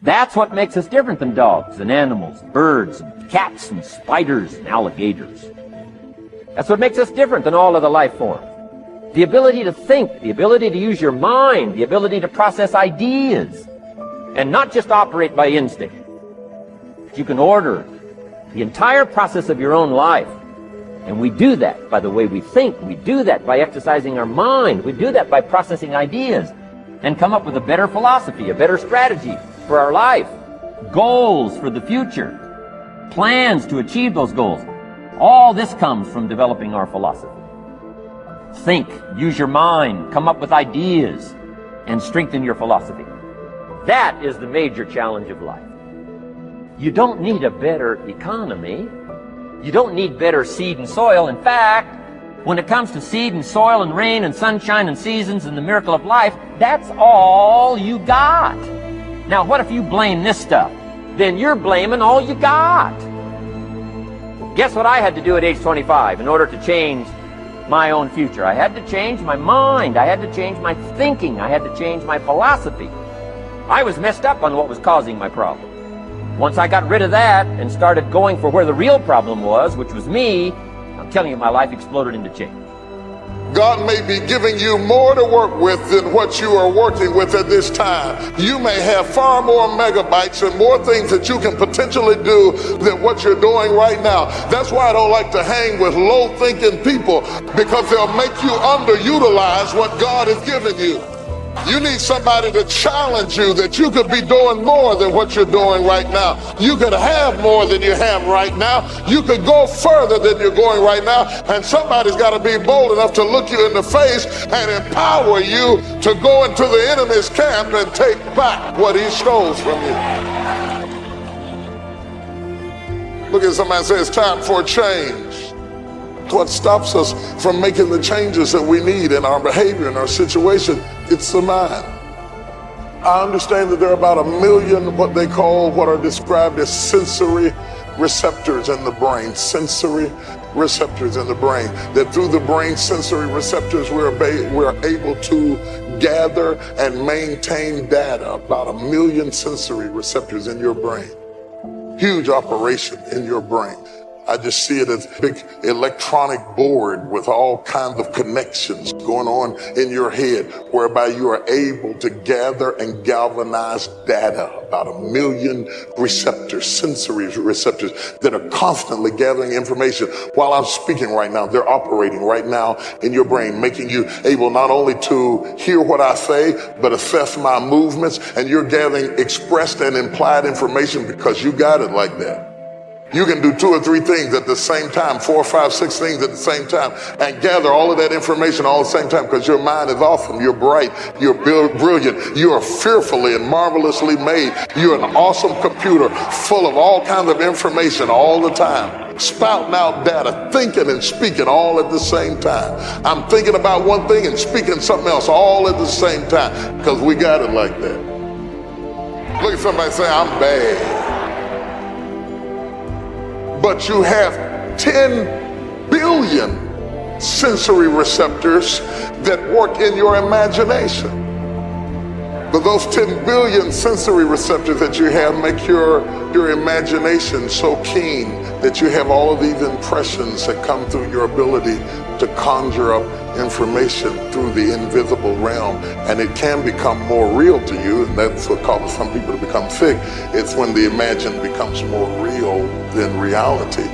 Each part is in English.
That's what makes us different than dogs and animals, birds and cats and spiders and alligators. That's what makes us different than all other life forms. The ability to think, the ability to use your mind, the ability to process ideas, and not just operate by instinct. You can order the entire process of your own life. And we do that by the way we think. We do that by exercising our mind. We do that by processing ideas and come up with a better philosophy, a better strategy for our life, goals for the future, plans to achieve those goals. All this comes from developing our philosophy. Think, use your mind, come up with ideas, and strengthen your philosophy. That is the major challenge of life. You don't need a better economy. You don't need better seed and soil. In fact, when it comes to seed and soil and rain and sunshine and seasons and the miracle of life, that's all you got. Now, what if you blame this stuff? Then you're blaming all you got. Guess what I had to do at age 25 in order to change my own future? I had to change my mind. I had to change my thinking. I had to change my philosophy. I was messed up on what was causing my problem. Once I got rid of that and started going for where the real problem was, which was me, I'm telling you, my life exploded into change. God may be giving you more to work with than what you are working with at this time. You may have far more megabytes and more things that you can potentially do than what you're doing right now. That's why I don't like to hang with low-thinking people, because they'll make you underutilize what God has given you. You need somebody to challenge you that you could be doing more than what you're doing right now. You could have more than you have right now. You could go further than you're going right now. And somebody's got to be bold enough to look you in the face and empower you to go into the enemy's camp and take back what he stole from you. Look at somebody and say, it's time for a change. What stops us from making the changes that we need in our behavior, in our situation, it's the mind. I understand that there are about 1 million what are described as sensory receptors in the brain. Sensory receptors in the brain. That through the brain sensory receptors we're able to gather and maintain data. About 1 million sensory receptors in your brain. Huge operation in your brain. I just see it as a big electronic board with all kinds of connections going on in your head, whereby you are able to gather and galvanize data. About 1 million receptors, sensory receptors, that are constantly gathering information. While I'm speaking right now, they're operating right now in your brain, making you able not only to hear what I say, but assess my movements. And you're gathering expressed and implied information because you got it like that. You can do 2 or 3 things at the same time, 4, 5, 6 things at the same time, and gather all of that information all at the same time, because your mind is awesome. You're bright. You're brilliant. You are fearfully and marvelously made. You're an awesome computer full of all kinds of information all the time, spouting out data, thinking and speaking all at the same time. I'm thinking about one thing and speaking something else all at the same time, because we got it like that. Look at somebody and say, I'm bad. But you have 10 billion sensory receptors that work in your imagination. But those 10 billion sensory receptors that you have make your imagination so keen that you have all of these impressions that come through your ability to conjure up information through the invisible realm. And it can become more real to you, and that's what causes some people to become sick. It's when the imagined becomes more real than reality.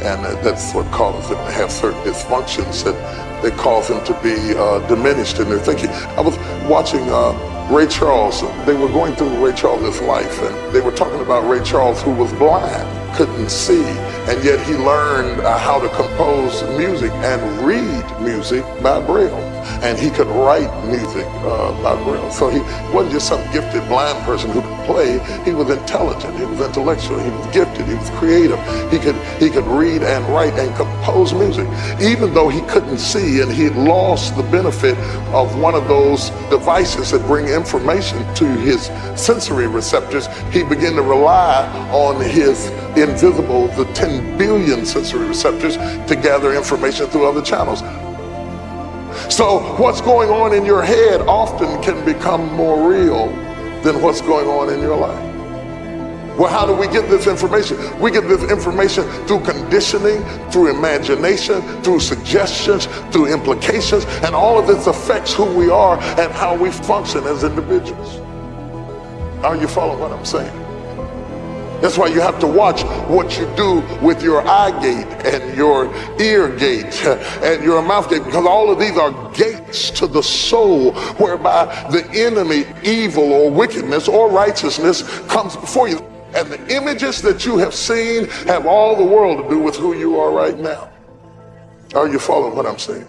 And that's what causes them to have certain dysfunctions that cause them to be diminished in their thinking. I was watching Ray Charles. They were going through Ray Charles' life, and they were talking about Ray Charles, who was blind, couldn't see, and yet he learned how to compose music and read music by Braille. And he could write music by Braille. So he wasn't just some gifted blind person who could play. He was intelligent, he was intellectual, he was gifted, he was creative. He could read and write and compose music. Even though he couldn't see and he had lost the benefit of one of those devices that bring information to his sensory receptors, he began to rely on his invisible, the 10 billion sensory receptors, to gather information through other channels. So what's going on in your head often can become more real than what's going on in your life. Well, how do we get this information? We get this information through conditioning, through imagination, through suggestions, through implications, and all of this affects who we are and how we function as individuals. Are you following what I'm saying? That's why you have to watch what you do with your eye gate and your ear gate and your mouth gate, because all of these are gates to the soul whereby the enemy, evil or wickedness or righteousness comes before you. And the images that you have seen have all the world to do with who you are right now. Are you following what I'm saying?